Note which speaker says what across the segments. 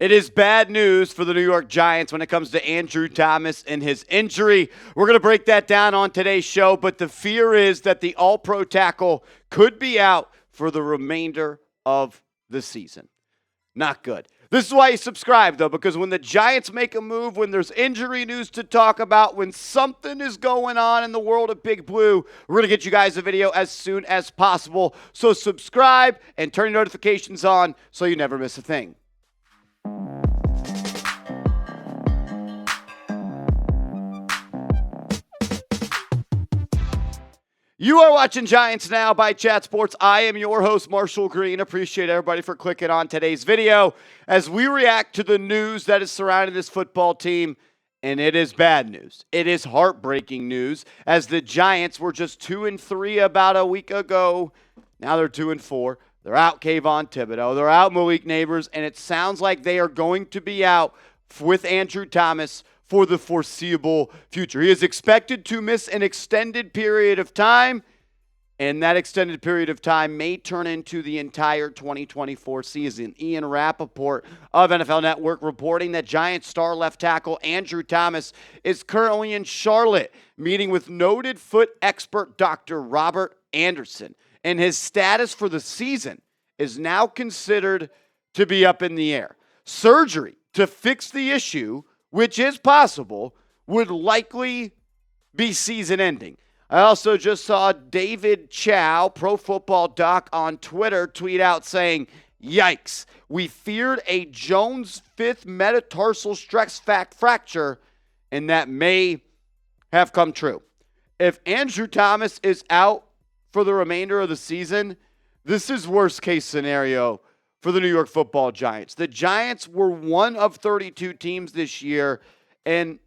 Speaker 1: It is bad news for the New York Giants when it comes to Andrew Thomas and his injury. We're going to break that down on today's show, but the fear is that the all-pro tackle could be out for the remainder of the season. Not good. This is why you subscribe, though, because when the Giants make a move, when there's injury news to talk about, when something is going on in the world of Big Blue, we're going to get you guys a video as soon as possible. So subscribe and turn your notifications on so you never miss a thing. You are watching Giants Now by Chat Sports. I am your host, Marshall Green. Appreciate everybody for clicking on today's video as we react to the news that is surrounding this football team, and it is bad news. It is heartbreaking news as the Giants were just 2-3 about a week ago. Now they're 2-4. They're out Kayvon Thibodeau. They're out Malik Neighbors, and it sounds like they are going to be out with Andrew Thomas for the foreseeable future. He is expected to miss an extended period of time, and that extended period of time may turn into the entire 2024 season. Ian Rappaport of NFL Network reporting that Giants star left tackle Andrew Thomas is currently in Charlotte, meeting with noted foot expert Dr. Robert Anderson, and his status for the season is now considered to be up in the air. Surgery to fix the issue, which is possible, would likely be season-ending. I also just saw David Chow, Pro Football Doc, on Twitter tweet out saying, "Yikes, we feared a Jones fifth metatarsal stress fracture, and that may have come true." If Andrew Thomas is out for the remainder of the season, this is worst-case scenario for the New York Football Giants. The Giants were one of 32 teams this year, and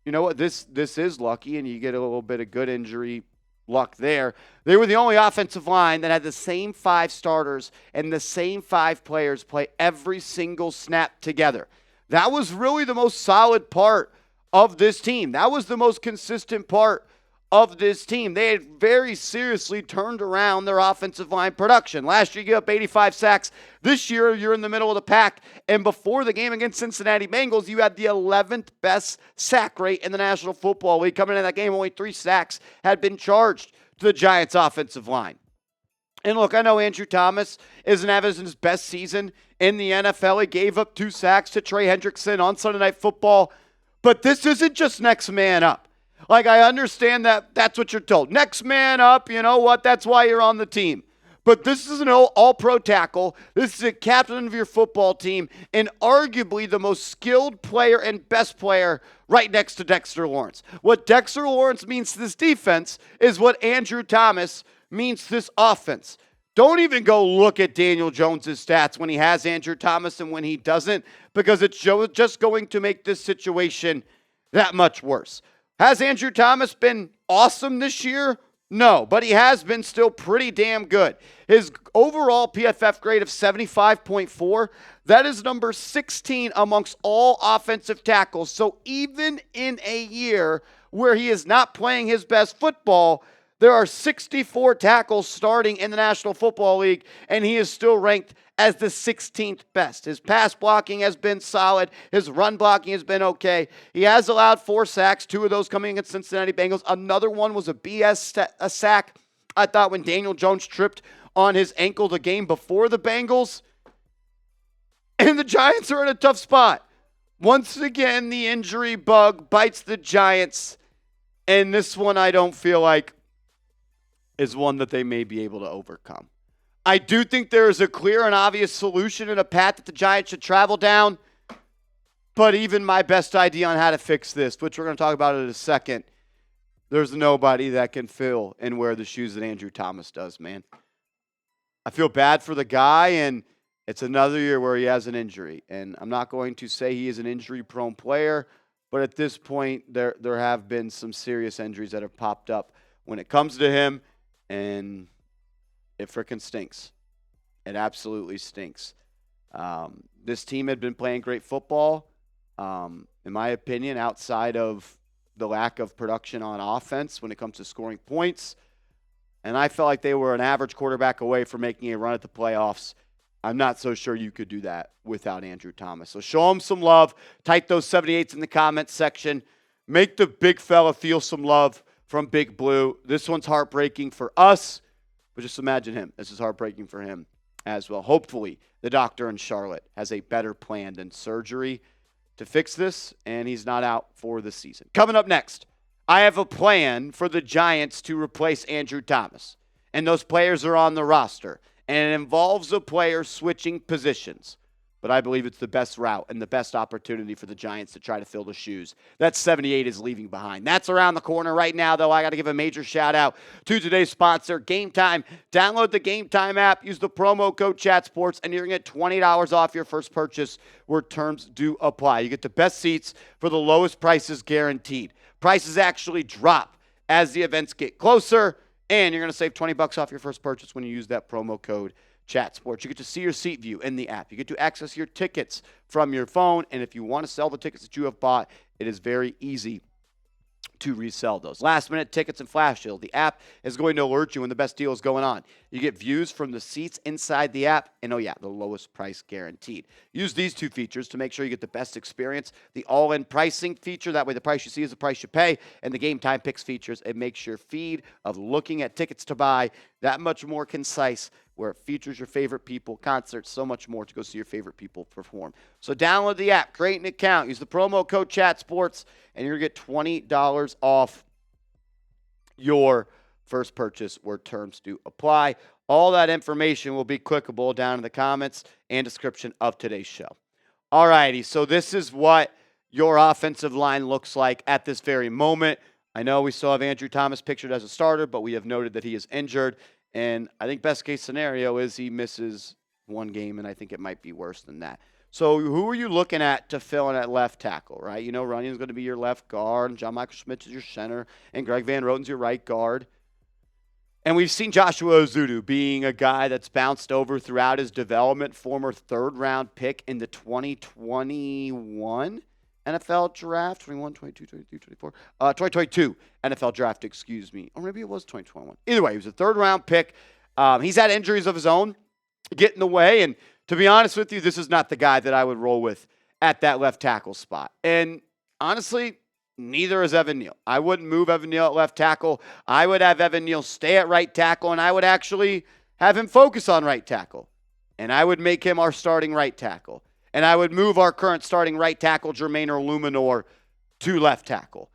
Speaker 1: you know what? This is lucky, and you get a little bit of good injury luck there. They were the only offensive line that had the same 5 starters and the same 5 players play every single snap together. That was really the most solid part of this team. That was the most consistent part of this team. They had very seriously turned around their offensive line production. Last year, you gave up 85 sacks. This year, you're in the middle of the pack. And before the game against Cincinnati Bengals, you had the 11th best sack rate in the National Football League. Coming into that game, only 3 sacks had been charged to the Giants' offensive line. And look, I know Andrew Thomas isn't having his best season in the NFL. He gave up 2 sacks to Trey Hendrickson on Sunday Night Football. But this isn't just next man up. Like, I understand that that's what you're told. Next man up, you know what? That's why you're on the team. But this is an all-pro tackle. This is a captain of your football team and arguably the most skilled player and best player right next to Dexter Lawrence. What Dexter Lawrence means to this defense is what Andrew Thomas means to this offense. Don't even go look at Daniel Jones' stats when he has Andrew Thomas and when he doesn't, because it's just going to make this situation that much worse. Has Andrew Thomas been awesome this year? No, but he has been still pretty damn good. His overall PFF grade of 75.4, that is number 16 amongst all offensive tackles. So even in a year where he is not playing his best football, there are 64 tackles starting in the National Football League, and he is still ranked as the 16th best. His pass blocking has been solid. His run blocking has been okay. He has allowed 4 sacks, 2 of those coming against Cincinnati Bengals. Another one was a BS sack, I thought, when Daniel Jones tripped on his ankle the game before the Bengals. And the Giants are in a tough spot. Once again, the injury bug bites the Giants, and this one I don't feel like is one that they may be able to overcome. I do think there is a clear and obvious solution and a path that the Giants should travel down, but even my best idea on how to fix this, which we're going to talk about in a second, there's nobody that can fill and wear the shoes that Andrew Thomas does, man. I feel bad for the guy, and it's another year where he has an injury, and I'm not going to say he is an injury-prone player, but at this point, there have been some serious injuries that have popped up when it comes to him, and it frickin' stinks. It absolutely stinks. This team had been playing great football, in my opinion, outside of the lack of production on offense when it comes to scoring points. And I felt like they were an average quarterback away from making a run at the playoffs. I'm not so sure you could do that without Andrew Thomas. So show him some love. Type those 78s in the comments section. Make the big fella feel some love from Big Blue. This one's heartbreaking for us, but just imagine him. This is heartbreaking for him as well. Hopefully, the doctor in Charlotte has a better plan than surgery to fix this, and he's not out for the season. Coming up next, I have a plan for the Giants to replace Andrew Thomas, and those players are on the roster, and it involves a player switching positions. But I believe it's the best route and the best opportunity for the Giants to try to fill the shoes that 78 is leaving behind. That's around the corner right now, though. I got to give a major shout-out to today's sponsor, Game Time. Download the Game Time app, use the promo code ChatSports, and you're going to get $20 off your first purchase where terms do apply. You get the best seats for the lowest prices guaranteed. Prices actually drop as the events get closer, and you're going to save $20 off your first purchase when you use that promo code Chat Sports. You get to see your seat view in the app. You get to access your tickets from your phone. And if you want to sell the tickets that you have bought, it is very easy to resell those. Last minute tickets and flash deal. The app is going to alert you when the best deal is going on. You get views from the seats inside the app. And oh yeah, the lowest price guaranteed. Use these two features to make sure you get the best experience. The all-in pricing feature. That way the price you see is the price you pay. And the Game Time Picks features. It makes your feed of looking at tickets to buy that much more concise, where it features your favorite people, concerts, so much more to go see your favorite people perform. So download the app, create an account, use the promo code ChatSports, and you're going to get $20 off your first purchase where terms do apply. All that information will be clickable down in the comments and description of today's show. All righty, so this is what your offensive line looks like at this very moment. I know we still have Andrew Thomas pictured as a starter, but we have noted that he is injured. And I think best case scenario is he misses one game, and I think it might be worse than that. So who are you looking at to fill in at left tackle, right? You know Runyon's going to be your left guard, and John Michael Schmitz is your center, and Greg Van Roten's your right guard. And we've seen Joshua Ezeudu being a guy that's bounced over throughout his development, former third-round pick in the 2021 NFL draft, 21, 22, 23, 24, 2022 NFL draft, excuse me. Or maybe it was 2021. Either way, he was a third-round pick. He's had injuries of his own get in the way, and to be honest with you, this is not the guy that I would roll with at that left tackle spot. And honestly, neither is Evan Neal. I wouldn't move Evan Neal at left tackle. I would have Evan Neal stay at right tackle, and I would actually have him focus on right tackle. And I would make him our starting right tackle. And I would move our current starting right tackle, Jermaine Eluemunor, to left tackle.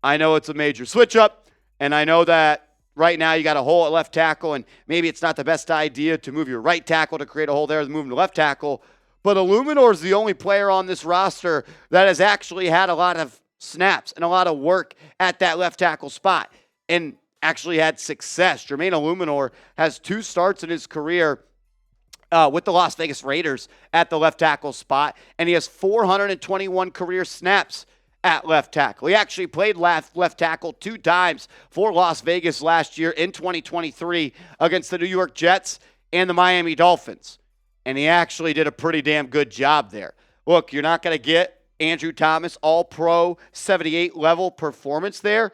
Speaker 1: I know it's a major switch up, and I know that right now you got a hole at left tackle, and maybe it's not the best idea to move your right tackle to create a hole there and move him to left tackle. But Eluemunor is the only player on this roster that has actually had a lot of snaps and a lot of work at that left tackle spot and actually had success. Jermaine Eluemunor has 2 starts in his career with the Las Vegas Raiders at the left tackle spot, and he has 421 career snaps at left tackle. He actually played left tackle 2 times for Las Vegas last year in 2023 against the New York Jets and the Miami Dolphins, and he actually did a pretty damn good job there. Look, you're not going to get Andrew Thomas all-pro 78 level performance there,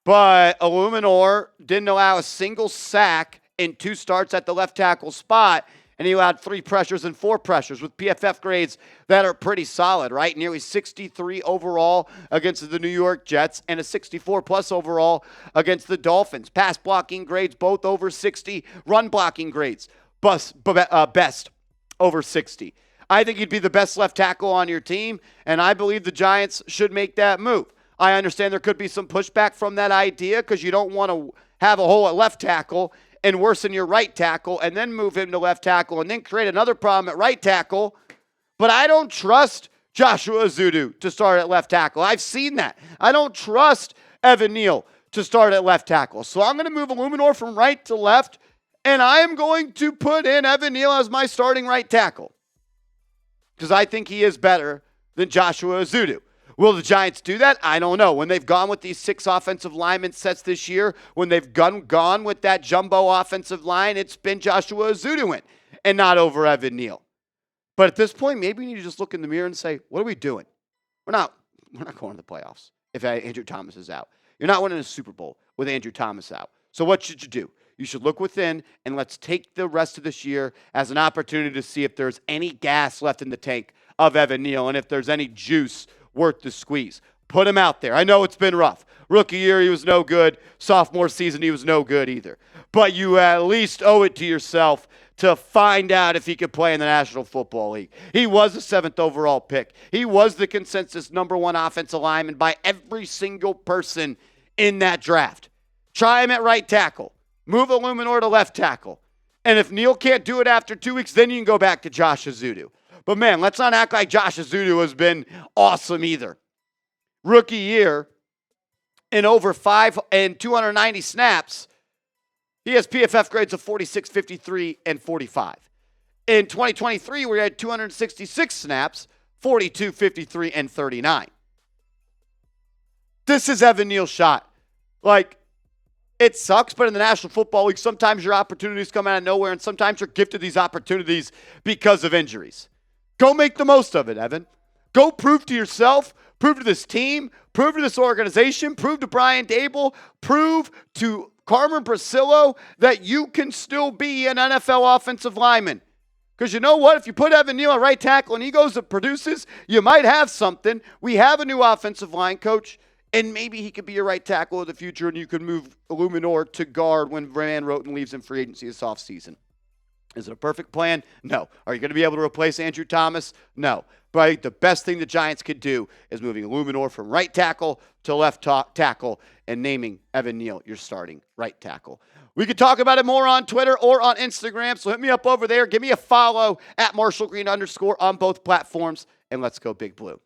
Speaker 1: but Eluemunor didn't allow a single sack in 2 starts at the left tackle spot, and he allowed 3 pressures and 4 pressures with PFF grades that are pretty solid, right? Nearly 63 overall against the New York Jets and a 64-plus overall against the Dolphins. Pass blocking grades both over 60. Run blocking grades best over 60. I think he'd be the best left tackle on your team, and I believe the Giants should make that move. I understand there could be some pushback from that idea because you don't want to have a hole at left tackle and worsen your right tackle and then move him to left tackle and then create another problem at right tackle. But I don't trust Joshua Ezeudu to start at left tackle. I've seen that. I don't trust Evan Neal to start at left tackle. So I'm going to move Eluemunor from right to left, and I am going to put in Evan Neal as my starting right tackle because I think he is better than Joshua Ezeudu. Will the Giants do that? I don't know. When they've gone with these 6 offensive lineman sets this year, when they've gone with that jumbo offensive line, it's been Joshua Ezeudu in and not over Evan Neal. But at this point, maybe you need to just look in the mirror and say, what are we doing? We're not going to the playoffs if Andrew Thomas is out. You're not winning a Super Bowl with Andrew Thomas out. So what should you do? You should look within, and let's take the rest of this year as an opportunity to see if there's any gas left in the tank of Evan Neal and if there's any juice worth the squeeze. Put him out there. I know it's been rough. Rookie year, he was no good. Sophomore season, he was no good either. But you at least owe it to yourself to find out if he could play in the National Football League. He was the 7th overall pick. He was the consensus number 1 offensive lineman by every single person in that draft. Try him at right tackle. Move Eluemunor to left tackle. And if Neal can't do it after 2 weeks, then you can go back to Josh Ezeudu. But man, let's not act like Josh Ezeudu has been awesome either. Rookie year, in over 290 snaps, he has PFF grades of 46, 53, and 45. In 2023, we had 266 snaps, 42, 53, and 39. This is Evan Neal's shot. Like, it sucks, but in the National Football League, sometimes your opportunities come out of nowhere, and sometimes you're gifted these opportunities because of injuries. Go make the most of it, Evan. Go prove to yourself, prove to this team, prove to this organization, prove to Brian Dable, prove to Carmen Brasillo that you can still be an NFL offensive lineman. Because you know what? If you put Evan Neal at right tackle and he goes and produces, you might have something. We have a new offensive line coach, and maybe he could be your right tackle in the future, and you could move Eluemunor to guard when Roten leaves in free agency this offseason. Is it a perfect plan? No. Are you going to be able to replace Andrew Thomas? No. But I think the best thing the Giants could do is moving Eluemunor from right tackle to left tackle and naming Evan Neal your starting right tackle. We could talk about it more on Twitter or on Instagram, so hit me up over there. Give me a follow at @MarshallGreen_ on both platforms, and let's go Big Blue.